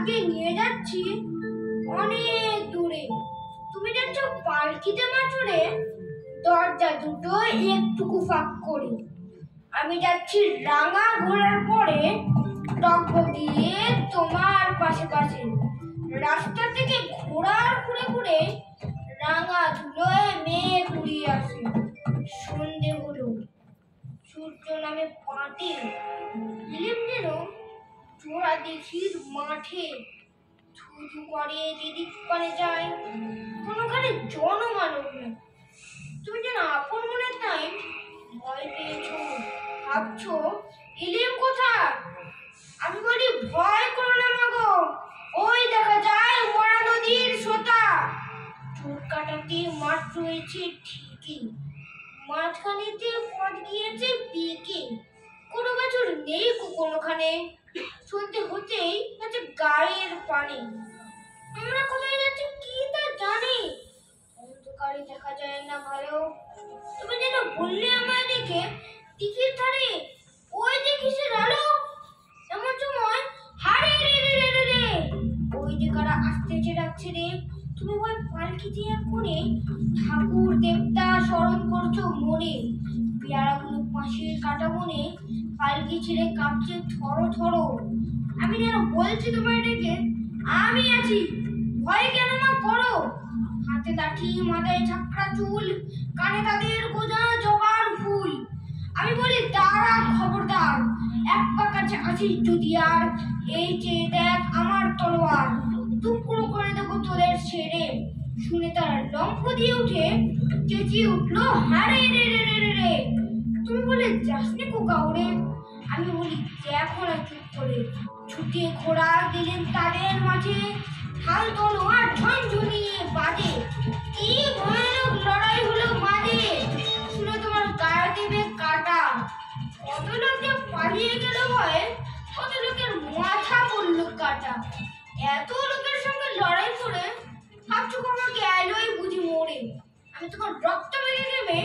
ভাগ্যে নিয়ে যাচ্ছি অনেক দূরে। তুমি যাচ্ছ পালকিতে মাচুরে, দরজা দুটো একটুকু ফাঁক করে। আমি যাচ্ছি রাঙা ঘোড়ার পরে, টকবগিয়ে তোমার পাশে পাশে। রাস্তা থেকে ঘোড়ার ঘুরে ঘুরে রাঙা ধুলোয় মেঘ উড়িয়ে আসে। সন্ধে হলো, সূর্য নামে পাটে, ইলিম যেন চোরা দেখির মাঠে। থুথু করে যেদিক পানে যায়, কোনোখানে জনমানব নেই। তুমি যেন আপন মনের নাই ভয় পেয়েছো, ভাবছো ইলিম কোথায়? আমি বলি ভয় করো না মাগো, ওই দেখা যায় মরা নদীর সোতা। চোর কাটাতে মাঠ রয়েছে ঠিকই, মাঝখানেতে পথ গিয়েছে বেঁকে। কোনো বছর নেই কোনোখানে, শুনতে হতেই আছে গায়ের পানি। আমরা কোথায় যাচ্ছি কি তা জানি, অন্ধকারে দেখা যায় না ভালো। তুমি যেন বললে আমায় দেখে দিঘির ধারে ওই যে কিসের আলো। এমন সময় হারে রে রে রে রে রে, ওই যে কারা আসতেছে ডাকছে রে। তুমি ওই পালকিতে এক কোণে ঠাকুর দেবতা স্মরণ করছো মনে। পেয়ারাগুলো পাশের কাটা মনে, পালকি ছেড়ে কাঁপছে থরো থরো। আমি যেন বলছি তোমায় ডেকে, আমি আছি, ভয় কেন মা করো। হাতে লাঠি, মাথায় ঝাঁকড়া চুল, কানে তাদের গোজা জবার ফুল। আমি বলি দাঁড়া খবরদার, এক পা কাছে আছিস যদি আর, এই চেয়ে দেখ আমার তলোয়ার, টুকরো করে দেবো তোদের ছেড়ে। শুনে তার লম্ফ দিয়ে উঠে চেঁচিয়ে উঠলো হারে রে রে রে রে রে। তুমি বলে যাসনি কোকা ওরে। আমি বলি দেখো না চুপ করে, ছুটে ঘোড়া দিলেন তাদের মাঝে, ঢাল তলোয়ার ঝনঝনিয়ে বাজে। কি ভয়ানক লড়াই হলো মাঝে, শুনে তোমার গায়ে দেবে কাটা। কত লোকে পালিয়ে গেল ভয়ে, কত লোকের মাথা পড়লো কাটা। এত লোকের সঙ্গে লড়াই করে ভাবছো কোনো গেলই বুঝি মরে। আমি তোমার রক্ত বেরিয়ে নেবে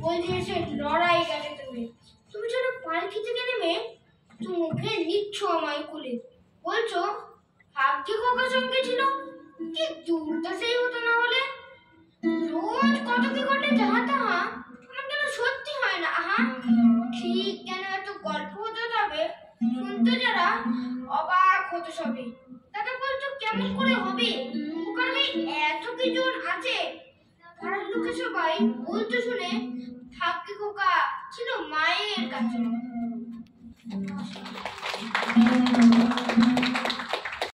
বলছি এসে লড়াই গেলে তুমি। তুমি যেন পালকি থেকে নেমে তুমি মুখে নিচ্ছ আমায় কুলে, বলছো ভাগ্যে খোকার সঙ্গে ছিল, কি দূরটা সেই হতো না বলে। রোজ কত কি ঘটে যাহা তাহা, আমার কেন সত্যি হয় না আহা। ঠিক কেন এত গল্প হতে যাবে, শুনতে যারা অবাক হতো সবে। দাদা বলছো কেমন করে হবে, খোকার এত কি জন আছে। পাড়ার লোকে সবাই বলতো শুনে ভাগ্যে খোকা ছিল মায়ের কাছে।